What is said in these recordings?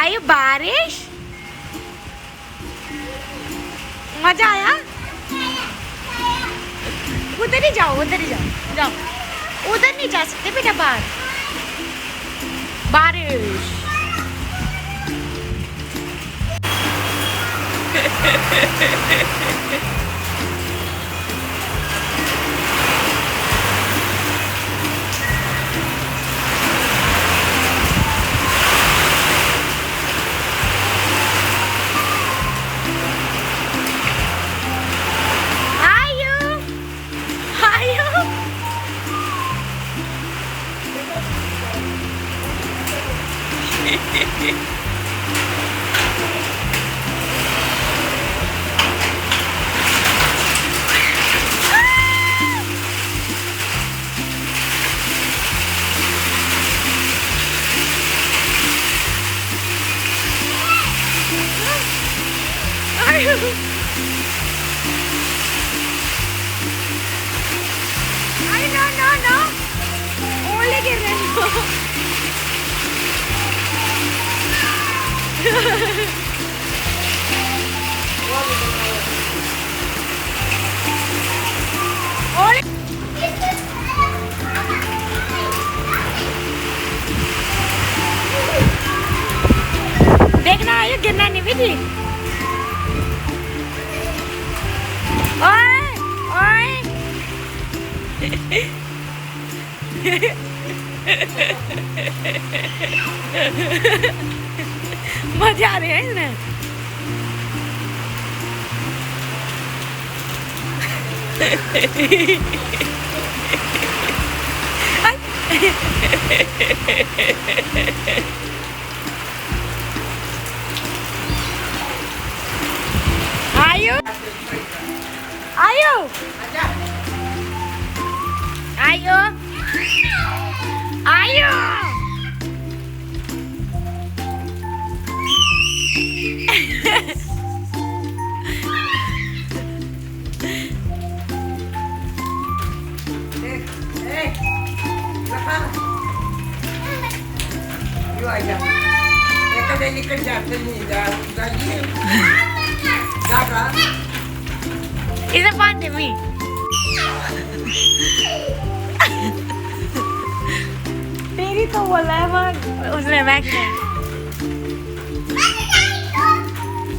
आई बारिश, मजा आया। उधर ही जाओ, उधर ही जाओ, जाओ। उधर नहीं जा सकते बेटा, बाहर बारिश। No. Only give देखना ये गिरना नहीं भी थी। ओए ओए मजा आ रही है इसमें। आयु आयु आयु आयु It's a fun to me. तेरी तो बोला है वो उसने बैग में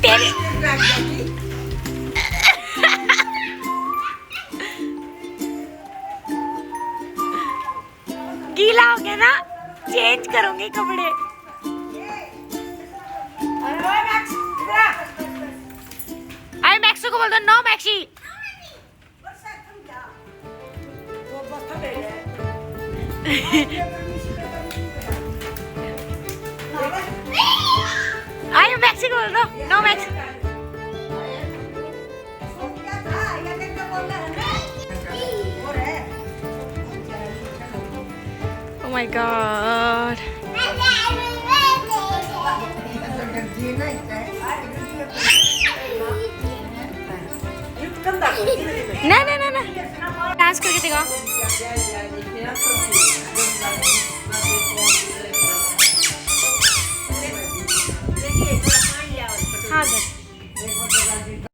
तेरी गीला हो गया ना, चेंज करूंगी कपड़े। आई मैक्सो को बोल दो नो मैक्सी। आई मैक्सी को बोल दो no maxi. Oh my god. ना डांस करके दिखाओ। हाँ